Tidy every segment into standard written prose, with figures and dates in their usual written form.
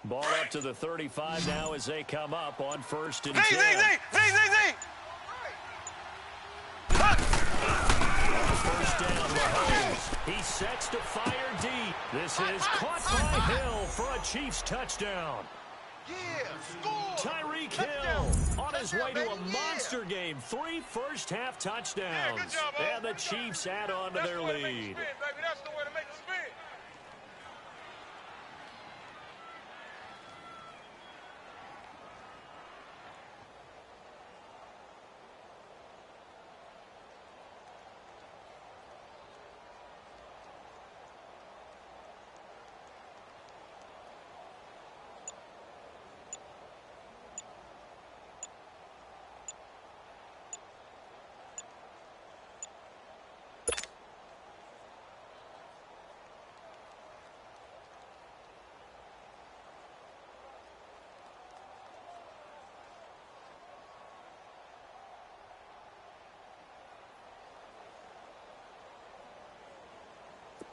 Ball up to the 35 now as they come up on 1st and 10. First down, Mahomes. He sets to fire deep. This is caught by Hill for a Chiefs touchdown. Tyreek Hill on his way to a monster game. 3 first-half touchdowns. And the Chiefs add on to their lead. That's the way to make it spin.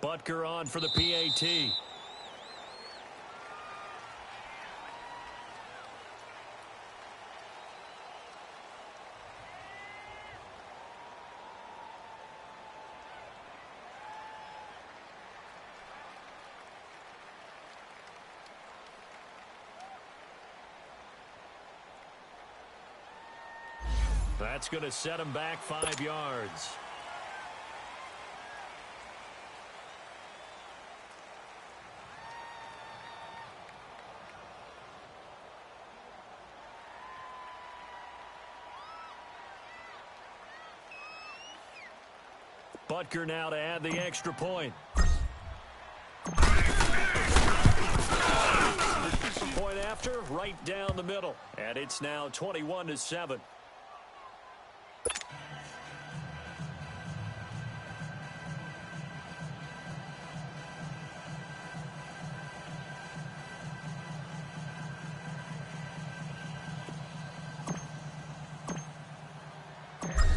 Butker on for the PAT. That's going to set him back 5 yards. Butker now to add the extra point. Point after, right down the middle. And it's now 21-7.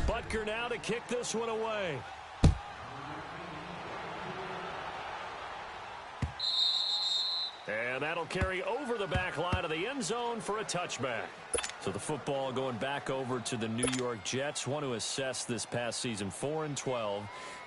Butker now to kick this one away. And that'll carry over the back line of the end zone for a touchback. So the football going back over to the New York Jets. Want to assess this past season, 4-12.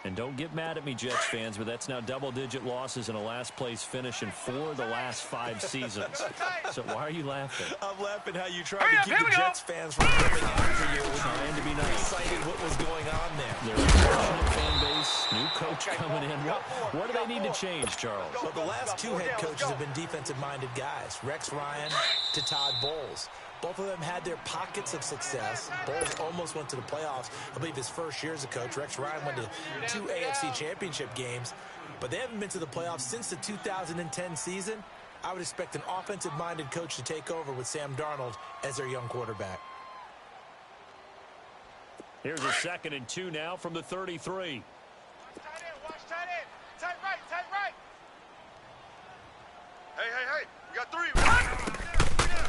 And don't get mad at me, Jets fans, but that's now double-digit losses and a last-place finish in 4 of the last 5 seasons. So why are you laughing? I'm laughing how you tried to keep the Jets fans from coming after you. Trying to be nice. Excited what was going on there. They're a passionate fan base, new coach coming in. What do they need to change, Charles? Well, the last 2 head coaches have been defensive-minded guys, Rex Ryan to Todd Bowles. Both of them had their pockets of success. Bowles almost went to the playoffs. I believe his first year as a coach. Rex Ryan went to 2 AFC championship games. But they haven't been to the playoffs since the 2010 season. I would expect an offensive-minded coach to take over with Sam Darnold as their young quarterback. Here's a 2nd and 2 now from the 33. Watch tight end. Tight right. Hey. We got 3.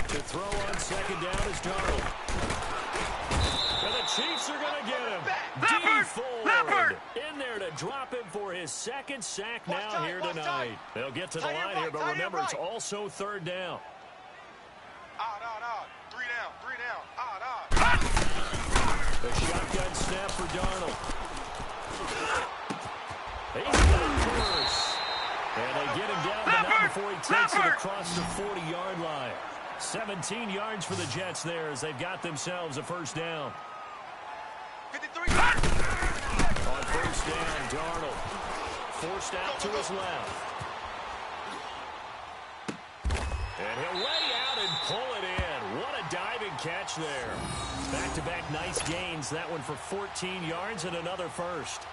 To throw on 2nd down is Darnold. And the Chiefs are going to get him. Deep forward. In there to drop him for his 2nd sack now here tonight. They'll get to the line here, but remember, it's also 3rd down. Odd. 3 down. Odd. The shotgun snap for Darnold. He's got first. And they get him down, but not before he takes it across the 40-yard line. 17 yards for the Jets there as they've got themselves a 1st down. 53. On 1st down, Darnold forced out to his left. And he'll lay out and pull it in. What a diving catch there. Back-to-back nice gains. That one for 14 yards and another 1st.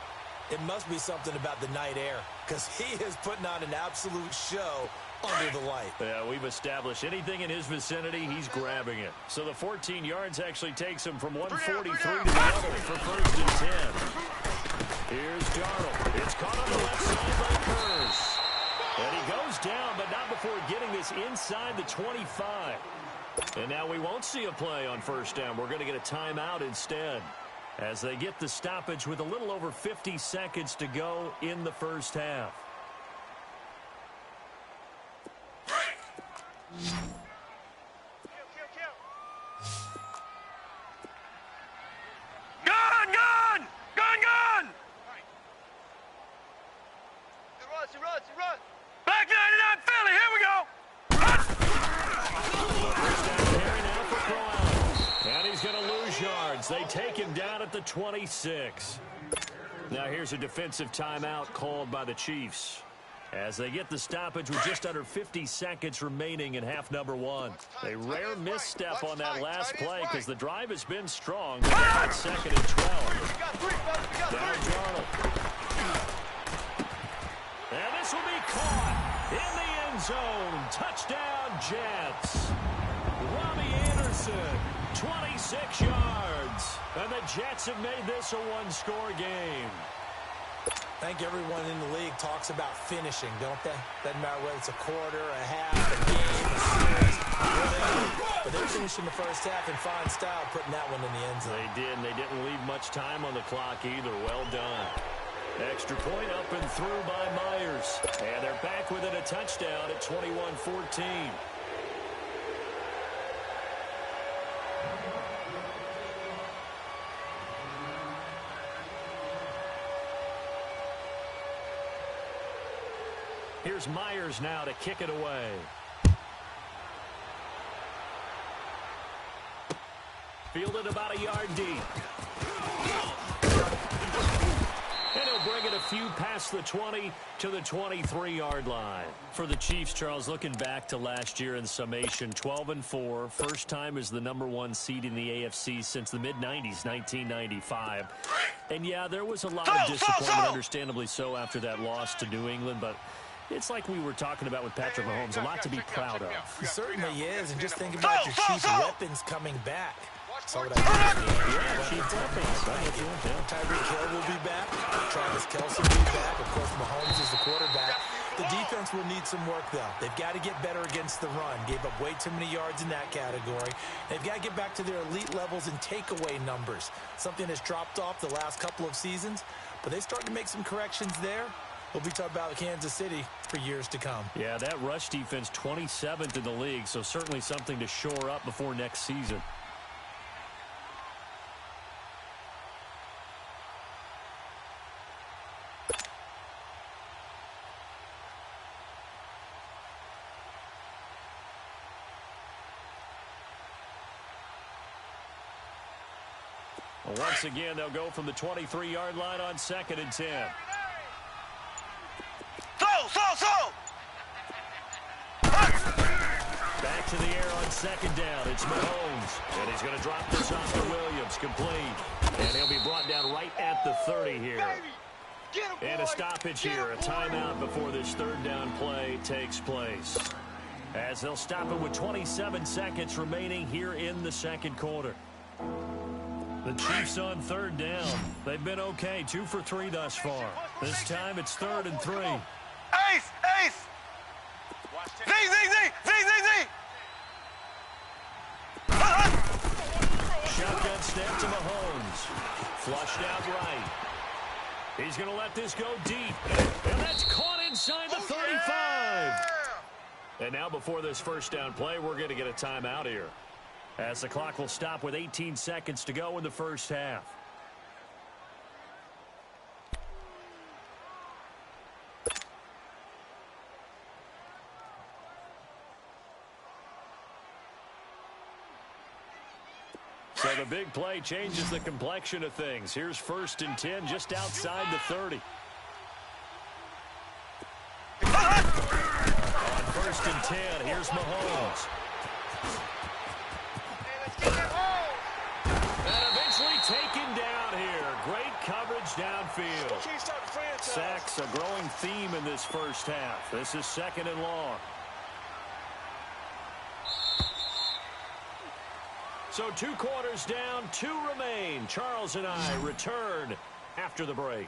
It must be something about the night air, because he is putting on an absolute show under the light. Yeah, we've established anything in his vicinity, he's grabbing it. So the 14 yards actually takes him from 143 to the other for 1st and 10. Here's Darnold. It's caught on the left side by Kurz. And he goes down, but not before getting this inside the 25. And now we won't see a play on 1st down. We're going to get a timeout instead, as they get the stoppage with a little over 50 seconds to go in the 1st half. Kill. Gun! He runs. Back 99 Philly, here we go! First down carry now for Crowell. And he's going to lose yards. They take him down at the 26. Now here's a defensive timeout called by the Chiefs as they get the stoppage with just under 50 seconds remaining in half number one. A rare misstep on that last play because the drive has been strong. But second and 12. Now Darnold. And this will be caught in the end zone. Touchdown, Jets. Robbie Anderson, 26 yards. And the Jets have made this a one-score game. I think everyone in the league talks about finishing, don't they? Doesn't matter whether it's a quarter, a half, a game, a series, whatever. But they finished in the first half in fine style, putting that one in the end zone. They did, and they didn't leave much time on the clock either. Well done. Extra point up and through by Myers. And they're back within a touchdown at 21-14. Here's Myers now to kick it away. Fielded about a yard deep. And he'll bring it a few past the 20 to the 23-yard line. For the Chiefs, Charles, looking back to last year in summation, 12-4. First time as the #1 seed in the AFC since the mid-90s, 1995. And, yeah, there was a lot of disappointment, understandably so, after that loss to New England. But it's like we were talking about with Patrick Mahomes, a lot to be proud of. He certainly is. And just think about your Chiefs weapons coming back. So what I did. Yeah, Chief weapons. Tyreek Hill will be back. Travis Kelce will be back. Of course, Mahomes is the quarterback. The defense will need some work, though. They've got to get better against the run. Gave up way too many yards in that category. They've got to get back to their elite levels in takeaway numbers, something that's dropped off the last couple of seasons. But they start to make some corrections there. We'll be talking about Kansas City for years to come. Yeah, that rush defense, 27th in the league, so certainly something to shore up before next season. Once again, they'll go from the 23-yard line on 2nd and 10. Back to the air on 2nd down. It's Mahomes. And he's going to drop this off to Williams. Complete. And he'll be brought down right at the 30 here. And a stoppage here. A timeout before this 3rd down play takes place. As they'll stop it with 27 seconds remaining here in the 2nd quarter. The Chiefs on 3rd down. They've been okay. 2 for 3 thus far. This time it's 3rd and 3. Ace! Z! Shotgun snap to Mahomes. Flushed out right. He's going to let this go deep. And that's caught inside the 35. And now before this 1st down play, we're going to get a timeout here, as the clock will stop with 18 seconds to go in the 1st half. So the big play changes the complexion of things. Here's 1st and 10 just outside the 30. On 1st and 10, here's Mahomes. And eventually taken down here. Great coverage downfield. Sacks a growing theme in this 1st half. This is 2nd and long. So 2 quarters down, 2 remain. Charles and I return after the break.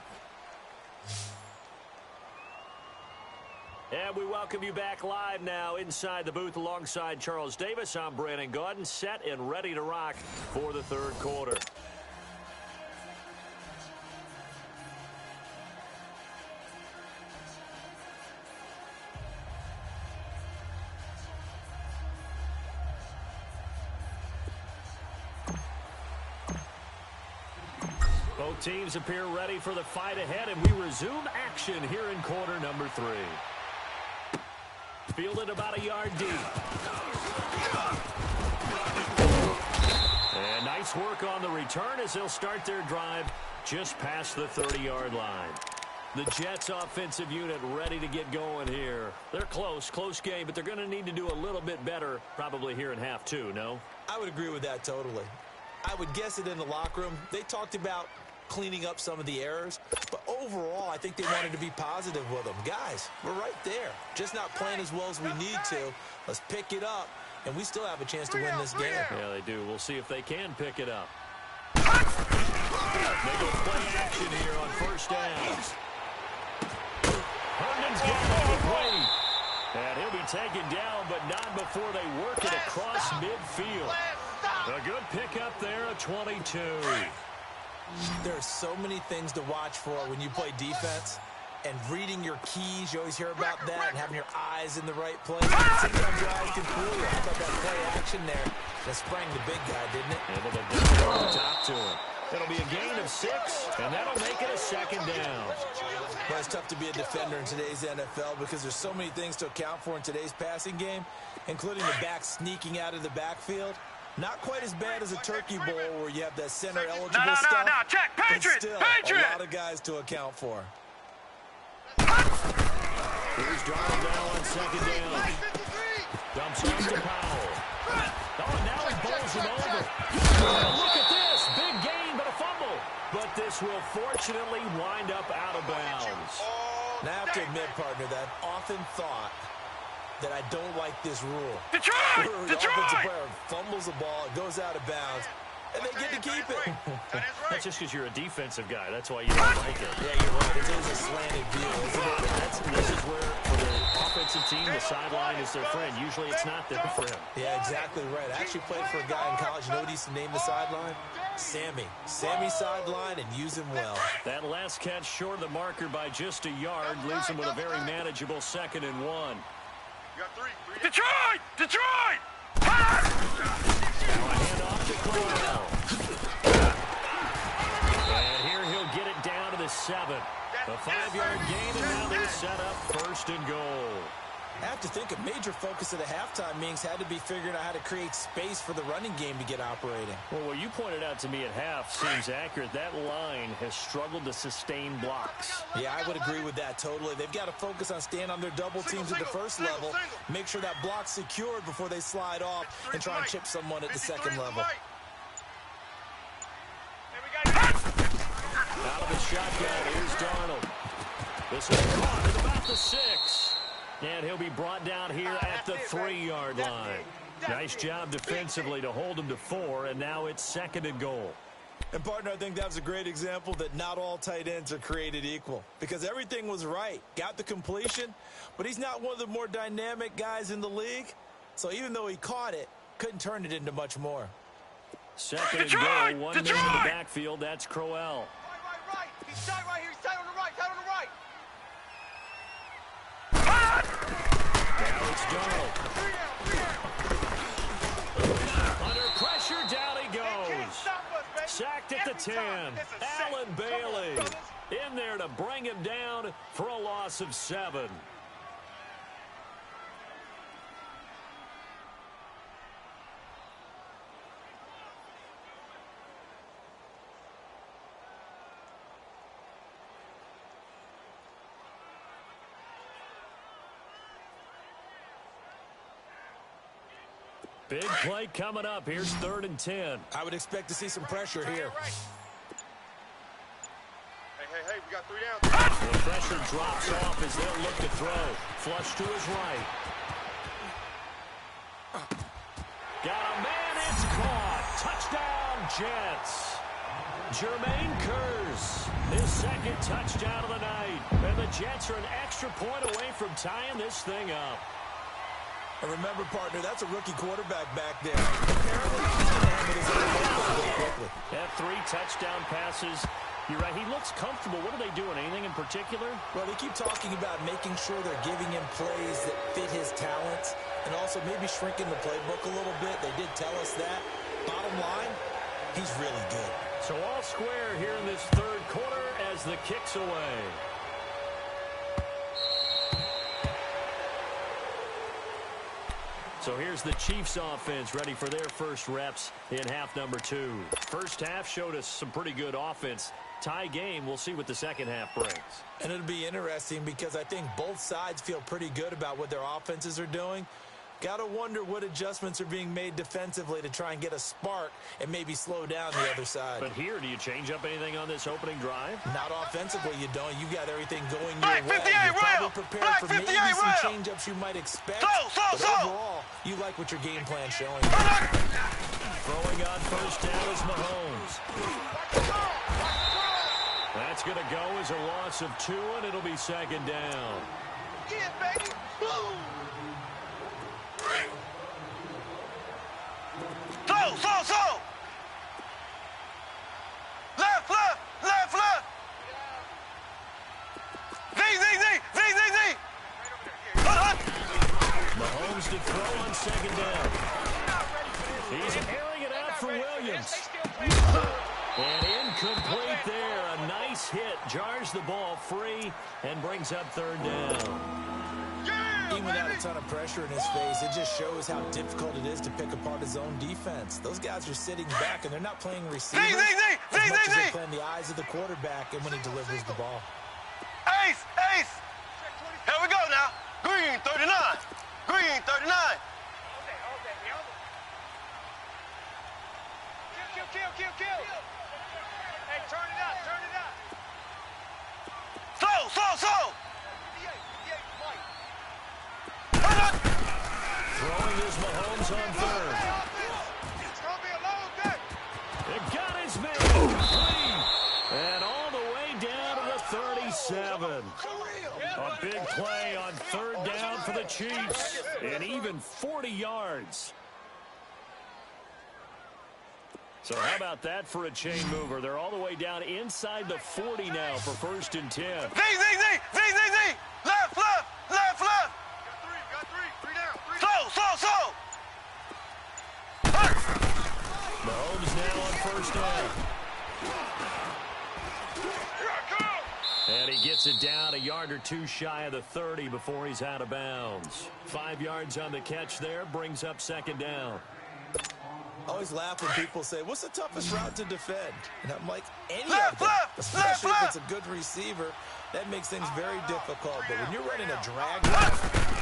And we welcome you back live now inside the booth alongside Charles Davis. I'm Brandon Gaudin, set and ready to rock for the 3rd quarter. Both teams appear ready for the fight ahead, and we resume action here in quarter number 3. Fielded about a yard deep. And nice work on the return as they'll start their drive just past the 30-yard line. The Jets offensive unit ready to get going here. They're close game, but they're going to need to do a little bit better probably here in half 2, no? I would agree with that totally. I would guess it in the locker room. They talked about cleaning up some of the errors, but overall, I think they wanted to be positive with them. Guys, we're right there. Just not playing as well as we need to. Let's pick it up, and we still have a chance to win this game. Yeah, they do. We'll see if they can pick it up. They go play action here on first down. Herndon's got it complete. And he'll be taken down, but not before they work it across midfield. A good pickup there, a 22. There are so many things to watch for when you play defense. And reading your keys, you always hear about that, and having your eyes in the right place. Sometimes your eyes can fool you. How about that play action there? That sprang the big guy, didn't it? Able to dump it on top to him. It'll be a gain of 6, and that'll make it a second down. Well, it's tough to be a defender in today's NFL because there's so many things to account for in today's passing game, including the back sneaking out of the backfield. Not quite as bad as a turkey bowl where you have that center eligible stuff. No, check, Patriot, but still, Patriot! a lot of guys to account for. Here's Darnold now on second down. Dumps off to Powell. Oh, now he bowls him over. Oh, look at this. Big gain, but a fumble. But this will fortunately wind up out of bounds. Now, I have to admit, partner, that I've often thought that I don't like this rule. Detroit! Where the offensive player fumbles the ball, it goes out of bounds, and they get to keep it. That's just because you're a defensive guy. That's why you don't like it. Yeah, you're right. It is a slanted view, isn't it? This is where, for the offensive team, the sideline is their friend. Usually it's not there for him. Yeah, exactly right. I actually played for a guy in college. You know what he used to name the sideline? Sammy. Sammy sideline, and use him well. That last catch short of the marker by just a yard leaves him with a very manageable 2nd and 1. Detroit! Detroit! Now a handoff to Crowell. And here he'll get it down to the 7. A 5-yard gain, and now they're set up 1st and goal. I have to think a major focus of the halftime meetings had to be figuring out how to create space for the running game to get operating. Well, what you pointed out to me at half seems accurate. That line has struggled to sustain blocks. Yeah, I would agree with that totally. They've got to focus on staying on their double teams at the first level, make sure that block's secured before they slide off and try and chip someone at the second level. Out of the shotgun, here's Darnold. This is caught at about the 6. And he'll be brought down here at the 3-yard line. Nice job defensively to hold him to 4, and now it's 2nd and goal. And, partner, I think that was a great example that not all tight ends are created equal because everything was right. Got the completion, but he's not one of the more dynamic guys in the league. So even though he caught it, couldn't turn it into much more. 2nd and goal, 1 man in the backfield. That's Crowell. Right. He's tight right here. He's tight on the right. Tight on the right. Now it's Darnold. Under pressure, down he goes. Sacked at the 10. Allen Bailey in there to bring him down for a loss of 7. Big play coming up. Here's 3rd and 10. I would expect to see some pressure here. Hey, we got 3 down. The pressure drops off as they'll look to throw. Flush to his right. Got a man, it's caught. Touchdown, Jets. Jermaine Kearse, his 2nd touchdown of the night. And the Jets are an extra point away from tying this thing up. And remember, partner, that's a rookie quarterback back there. Have 3 touchdown passes. You're right, he looks comfortable. What are they doing? Anything in particular? Well, they keep talking about making sure they're giving him plays that fit his talents and also maybe shrinking the playbook a little bit. They did tell us that. Bottom line, he's really good. So all square here in this third quarter as the kick's away. So here's the Chiefs offense ready for their first reps in half number 2. First half showed us some pretty good offense. Tie game, we'll see what the second half brings. And it'll be interesting because I think both sides feel pretty good about what their offenses are doing. Got to wonder what adjustments are being made defensively to try and get a spark and maybe slow down the other side. But here, do you change up anything on this opening drive? Not offensively, you don't. You got everything going Black your way. 58 You're probably rail. prepared Black for 58 maybe some rail. change-ups you might expect. So. But overall, you like what your game plan's showing. Throwing on first down is Mahomes. That's going to go as a loss of 2, and it'll be second down. Yeah, baby. Boom. So. Left. Z. Mahomes to throw on second down. He's airing it out for Williams. And incomplete there. A nice hit. Jars the ball free and brings up third down. Even without a ton of pressure in his face, it just shows how difficult it is to pick apart his own defense. Those guys are sitting back, and they're not playing receiver as much as they're playing the eyes of the quarterback and when he delivers the ball. Ace. Here we go now. Green 39. Kill. Hey, turn it up. Slow. Throwing is Mahomes on third. It's going to be a long day. It got his man complete. And all the way down to the 37. A big play on third down for the Chiefs. And even 40 yards. So how about that for a chain mover? They're all the way down inside the 40 now for first and 10. Z. Left. Got three down. Slow. Mahomes now on first down. And he gets it down a yard or two shy of the 30 before he's out of bounds. 5 yards on the catch there, brings up second down. I always laugh when people say, what's the toughest route to defend? And I'm like, any Left, of them, left, especially left, if it's a good receiver. That makes things very difficult. But when you're running a drag route,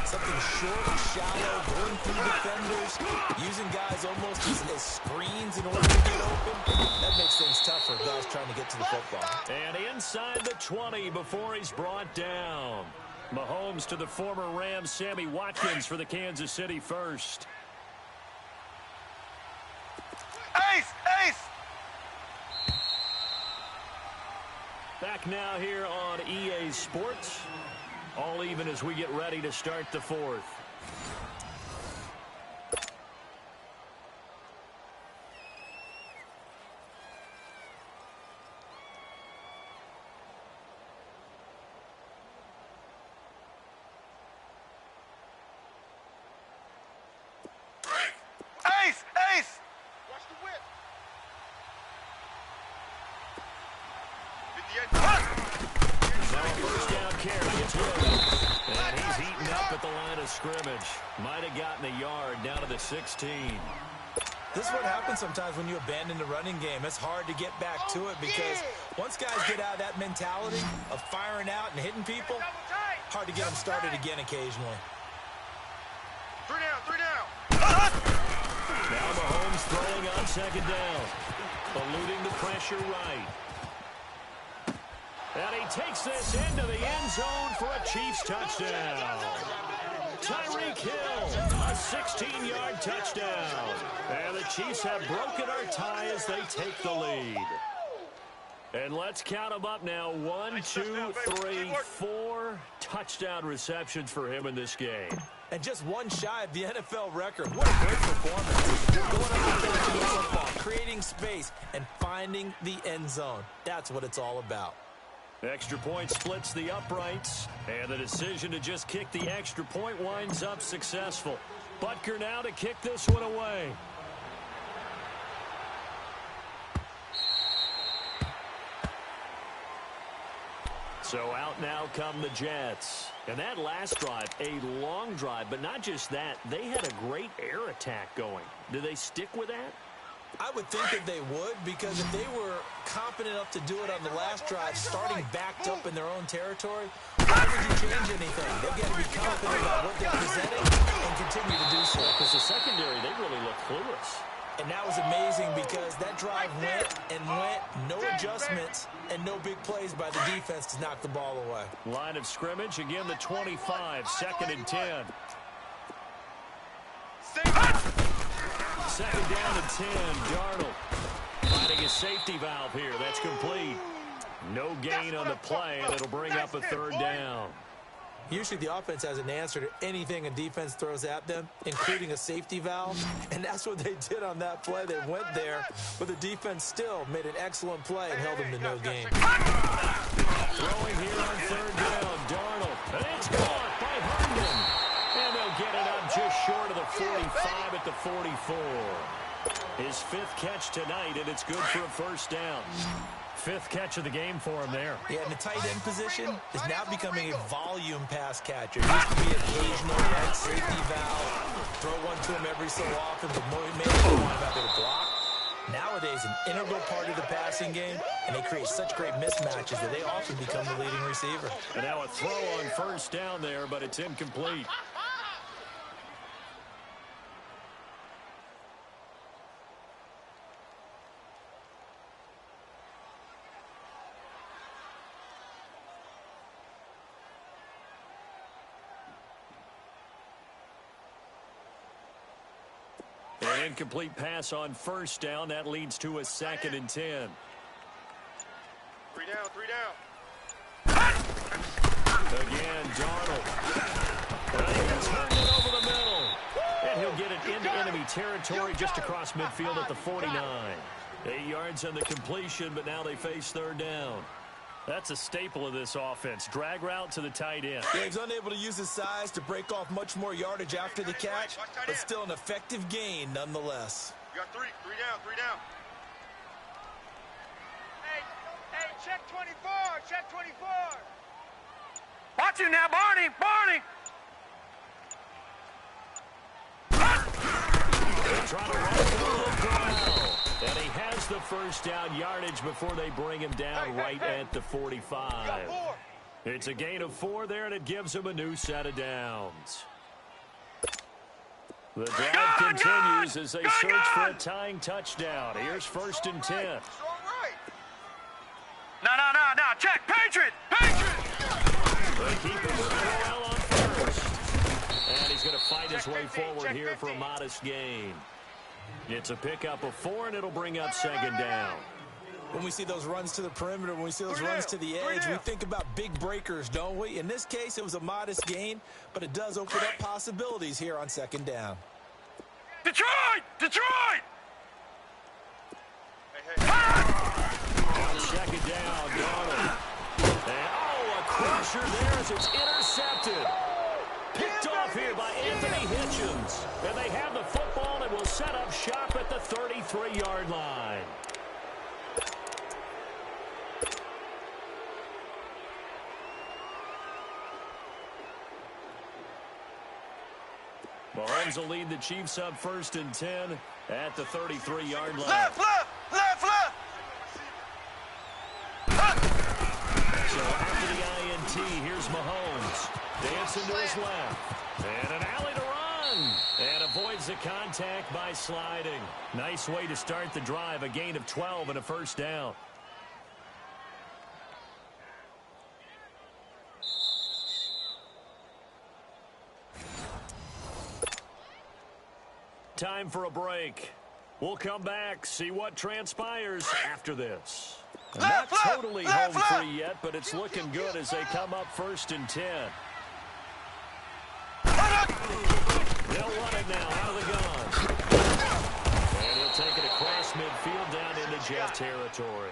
something short and shallow, going through defenders, using guys almost as screens in order to get open, that makes things tough for guys trying to get to the football. And inside the 20 before he's brought down. Mahomes to the former Rams, Sammy Watkins for the Kansas City first. Ace. Back now here on EA Sports. All even as we get ready to start the fourth. Ace. Watch the whip. Now a first down carry. It's Williams. And he's eaten up at the line of scrimmage. Might have gotten a yard down to the 16. This is what happens sometimes when you abandon the running game. It's hard to get back to it because once guys get out of that mentality of firing out and hitting people, hard to get them started again occasionally. Three down. Now Mahomes throwing on second down. Eluding the pressure right. And he takes this into the end zone for a Chiefs touchdown. Tyreek Hill, a 16-yard touchdown. And the Chiefs have broken our tie as they take the lead. And let's count them up now. 1, 2, 3, 4 touchdown receptions for him in this game. And just one shy of the NFL record. What a great performance. Going out there with the football, creating space, and finding the end zone. That's what it's all about. Extra point splits the uprights, and the decision to just kick the extra point winds up successful. Butker now to kick this one away. So out now come the Jets. And that last drive, a long drive, but not just that. They had a great air attack going. Do they stick with that? I would think that they would, because if they were confident enough to do it on the last drive, starting backed up in their own territory, why would you change anything? They've got to be confident about what they're presenting and continue to do so. Because the secondary, they really look clueless. And that was amazing because that drive went and went, no adjustments, and no big plays by the defense to knock the ball away. Line of scrimmage, again the 25, 2nd and 10. Second down and 10, Darnold finding a safety valve here. That's complete. No gain on the play, and it'll bring up a 3rd down. Usually the offense has an answer to anything a defense throws at them, including a safety valve, and that's what they did on that play. They went there, but the defense still made an excellent play and held them to no gain. Throwing here on 3rd down, Darnold, and it's caught by Herndon. And they'll get it up just short of the 45 at the 44. His 5th catch tonight, and it's good for a 1st down. 5th catch of the game for him there. Yeah, and the tight end position is now becoming a volume pass catcher. It used to be occasional, right? Safety valve, throw one to him every so often, but more maybe they want to have a block. Nowadays, an integral part of the passing game, and they create such great mismatches that they often become the leading receiver. And now a throw on 1st down there, but it's incomplete. An incomplete pass on 1st down. That leads to a 2nd and 10. 3 down, 3 down. Again, Darnold. And he can turn it over the middle. And he'll get it into enemy territory just across midfield at the 49. 8 yards on the completion, but now they face 3rd down. That's a staple of this offense. Drag route to the tight end. Yeah, he's unable to use his size to break off much more yardage after the catch, but still an effective gain nonetheless. You got 3 down, 3 down. Hey, check 24, check 24. Watch you now, Barney, Barney. They're trying to run for the little corral. And he has the 1st down yardage before they bring him down right at the 45. It's a gain of 4 there, and it gives him a new set of downs. The drive continues as they search for a tying touchdown. Here's 1st and 10. No, check, Patriot, Patriot. They keep it with Corral on 1st. And he's going to fight his way forward here for a modest gain. It's a pickup of 4, and it'll bring up 2nd down. When we see those runs to the perimeter, when we see those runs to the edge, we think about big breakers, don't we? In this case, it was a modest gain, but it does open up possibilities here on 2nd down. Detroit! Detroit! On 2nd down, Darnold. And, a crusher there as it's intercepted. Picked off here by Anthony Hitchens. And they have the football and will set up shop at the 33-yard line. Mahomes will lead the Chiefs up 1st and 10 at the 33-yard line. Left! So after the INT, here's Mahomes. Dancing to his left. And an alley to run. And avoids the contact by sliding. Nice way to start the drive. A gain of 12 and a 1st down. Time for a break. We'll come back, see what transpires after this. Not totally home free yet, but it's looking good as they come up 1st and 10. They'll run it now out of the gun. And he'll take it across midfield down into Jet territory.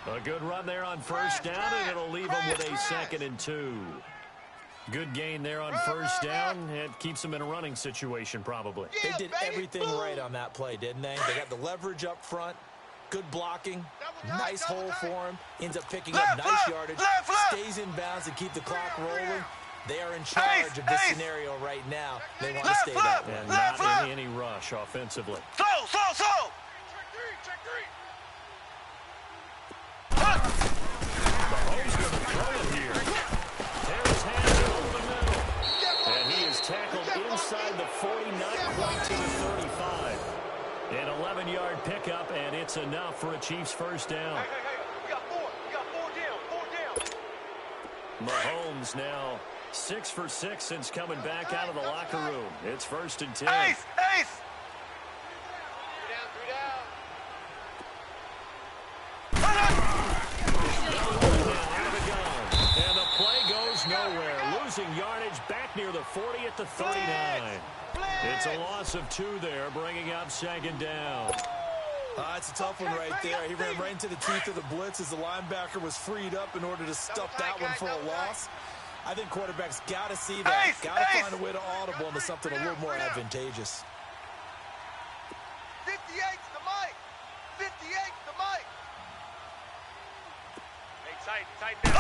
A good run there on 1st down, and it'll leave them with a 2nd and 2. Good gain there on 1st down. It keeps them in a running situation, probably. They did everything right on that play, didn't they? They got the leverage up front. Good blocking, Double nice tight, hole double for him. Ends up picking Left, up nice left, yardage, left, left. stays in bounds and keep the clock rolling. They are in charge of this scenario right now. They want to Left, stay that left. way. And Left, not left. in any rush offensively. Slow, slow, slow. Check three. Mahomes going to throw it here. Tear his hands over the middle. And he is tackled inside the 40, not quite to the 35. An 11-yard pickup, and it's enough for a Chiefs first down. Hey, we got four. We got four down. Mahomes now 6 for 6 since coming back out of the locker room. It's 1st and 10. Ace, ace. Three down. Out of the gun. And the play goes nowhere. Losing yardage back near the 40 at the 39. It's a loss of 2 there, bringing up 2nd down. That's a tough one right there. He ran right into the teeth of the blitz as the linebacker was freed up in order to stuff that one for a loss. I think quarterbacks got to see that. Got to find a way to audible into something a little more advantageous. 58's the mic. 58's the mic. Hey, tight down.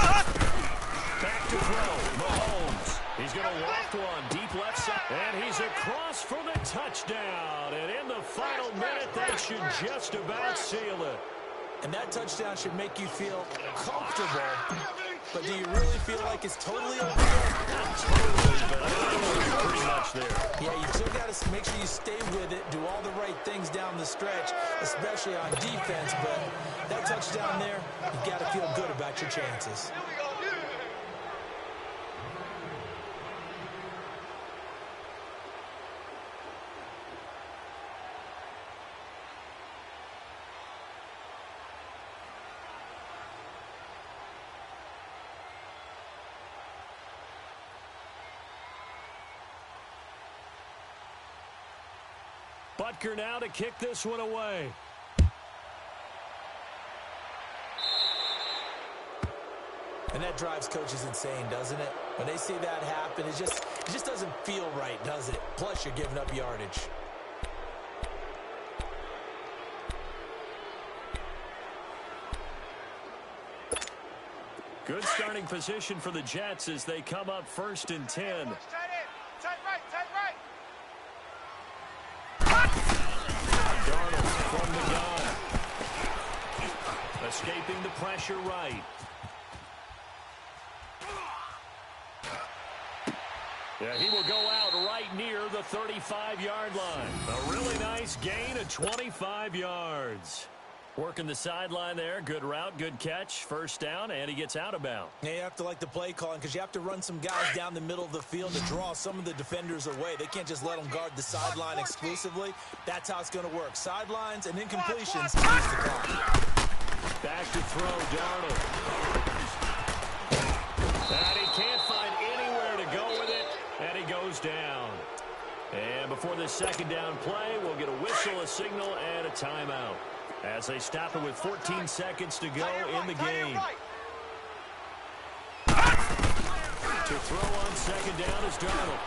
Back to throw. Mahomes. He's going to loft one deep left side. And he's across for the touchdown. And in the final minute, that should just about seal it. And that touchdown should make you feel comfortable. But do you really feel like it's totally over there? Not totally, but I think we're pretty much there. Yeah, you still got to make sure you stay with it, do all the right things down the stretch, especially on defense. But that touchdown there, you got to feel good about your chances. Here we go. Butker now to kick this one away. And that drives coaches insane, doesn't it? When they see that happen, it just doesn't feel right, does it? Plus, you're giving up yardage. Good starting position for the Jets as they come up 1st and 10. Tight in. Tight right. Darnold from the gun. Escaping the pressure right. Yeah, he will go out right near the 35-yard line. A really nice gain of 25 yards. Working the sideline there. Good route, good catch. First down, and he gets out of bounds. Yeah, you have to like the play calling because you have to run some guys down the middle of the field to draw some of the defenders away. They can't just let them guard the sideline exclusively. That's how it's going to work. Sidelines and incompletions to use the clock. Back to throw, Darnold. And he can't find anywhere to go with it, and he goes down. And before this 2nd down play, we'll get a whistle, a signal, and a timeout as they stop it with 14 seconds to go in the game. To throw on 2nd down is Darnold.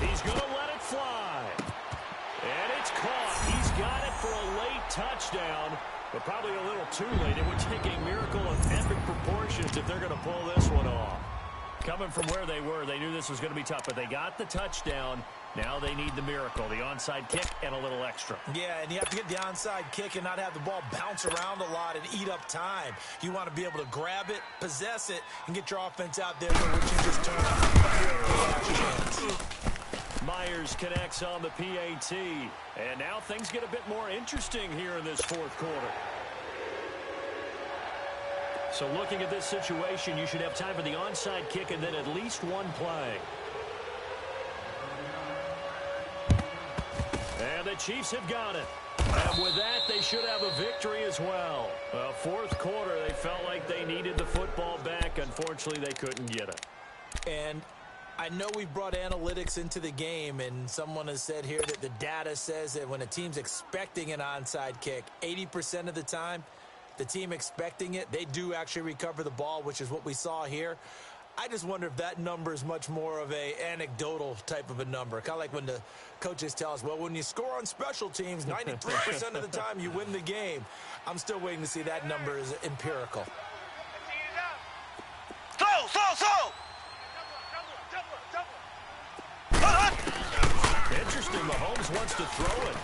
He's going to let it fly. And it's caught. He's got it for a late touchdown, but probably a little too late. It would take a miracle of epic proportions if they're going to pull this one off. Coming from where they were, they knew this was going to be tough, but they got the touchdown. Now they need the miracle, the onside kick, and a little extra. Yeah, and you have to get the onside kick and not have the ball bounce around a lot and eat up time. You want to be able to grab it, possess it, and get your offense out there for what you just turned a miracle chance. Myers connects on the PAT. And now things get a bit more interesting here in this 4th quarter. So looking at this situation, you should have time for the onside kick and then at least one play. And the Chiefs have got it. And with that, they should have a victory as well. 4th quarter, they felt like they needed the football back. Unfortunately, they couldn't get it. And I know we brought analytics into the game, and someone has said here that the data says that when a team's expecting an onside kick, 80% of the time, the team expecting it, they do actually recover the ball, which is what we saw here. I just wonder if that number is much more of a anecdotal type of a number. Kind of like when the coaches tell us, well, when you score on special teams, 93% of the time you win the game. I'm still waiting to see that number is empirical. Slow! Interesting, Mahomes wants to throw it.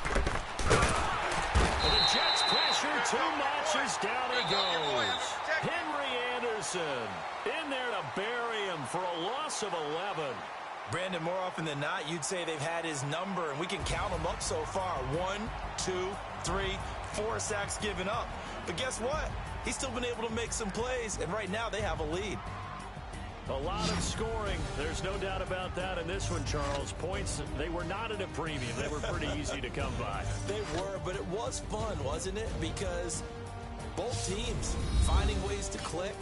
And the Jets pressure too much as down he goes. Henry Anderson in there to bury him for a loss of 11. Brandon, more often than not, you'd say they've had his number, and we can count them up so far. 1, 2, 3, 4 sacks given up. But guess what? He's still been able to make some plays, and right now they have a lead. A lot of scoring. There's no doubt about that in this one, Charles. Points, they were not at a premium. They were pretty easy to come by. They were, but it was fun, wasn't it? Because both teams finding ways to click.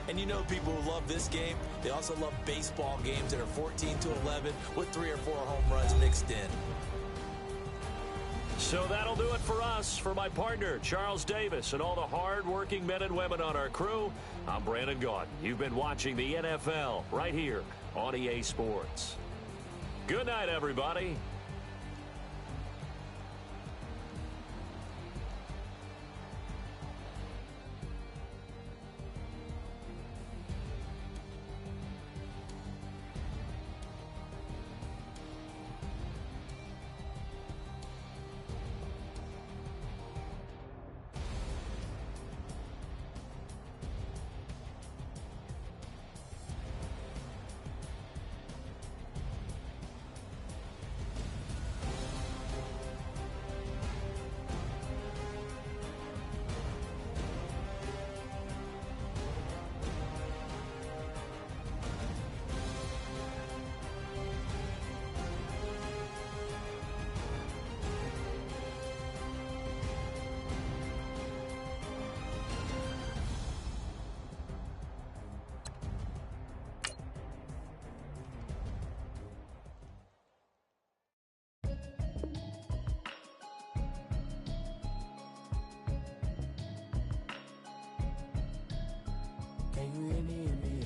And you know people who love this game, they also love baseball games that are 14-11 with 3 or 4 home runs mixed in. So that'll do it for us. For my partner, Charles Davis, and all the hard-working men and women on our crew, I'm Brandon Gaudin. You've been watching the NFL right here on EA Sports. Good night, everybody. Can you hear me?